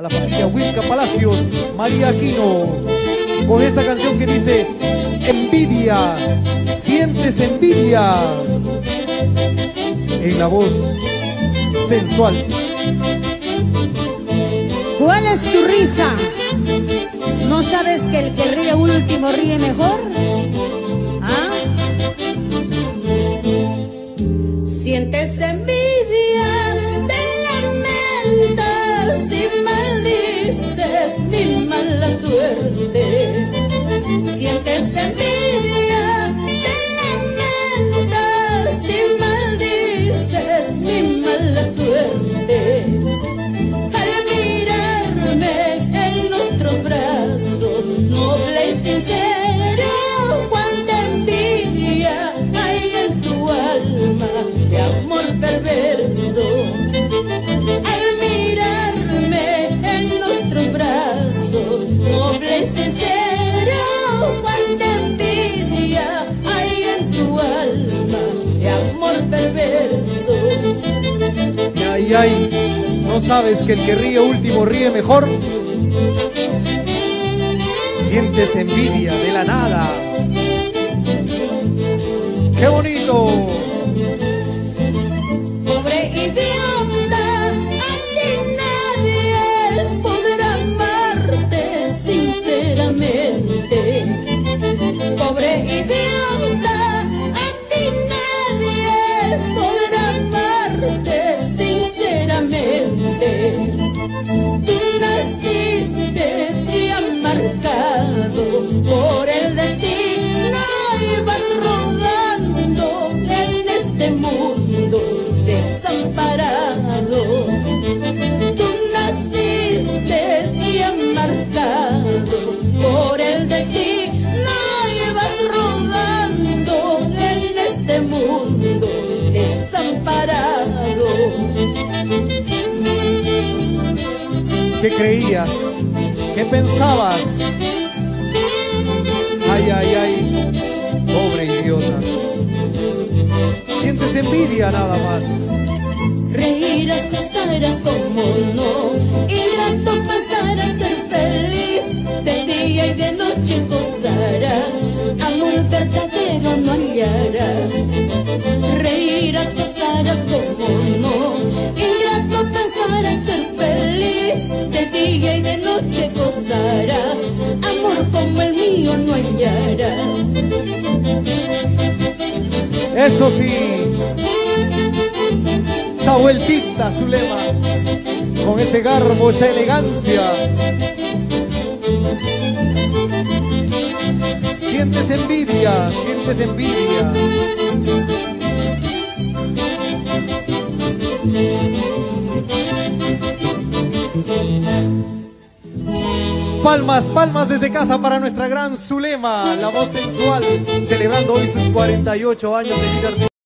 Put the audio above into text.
A la familia Wilka Palacios, María Aquino, con esta canción que dice: envidia, sientes envidia, en la voz sensual. ¿Cuál es tu risa? ¿No sabes que el que ríe último ríe mejor? ¿Ah? Sientes envidia, te lamentas y maldices mi mala suerte. Sientes envidia, te lamentas y maldices mi mala suerte. Al mirarme en otros brazos, noble y sincero, cuánta envidia hay en tu alma de amor perverso. Al mirarme en otros brazos, noble y sincero, cuánta envidia hay en tu alma de amor perverso. Ay, ay, ¿no sabes que el que ríe último ríe mejor? Sientes envidia de la nada. ¡Qué bonito! Pobre idiota, a ti nadie podrá amarte sinceramente. Pobre idiota, a ti nadie podrá amarte sinceramente. Tú naciste ya marcado por el destino y vas rodando en este mundo desamparado. Tú naciste ya marcado por el destino y vas rodando en este mundo desamparado. ¿Qué creías? ¿Qué pensabas? Ay, ay, ay, pobre idiota. Sientes envidia nada más. Reirás, gozarás como no, ingrato pasarás ser feliz. De día y de noche gozarás, amor verdadero no hallarás. Reirás, gozarás como no, ingrato pensarás ser feliz. De día y de noche gozarás, amor como el mío no hallarás. Eso sí, esa vueltita, Zulema, con ese garbo, esa elegancia. Sientes envidia, sientes envidia. Palmas, palmas desde casa para nuestra gran Zulema, la voz sensual, celebrando hoy sus 48 años de vida artística.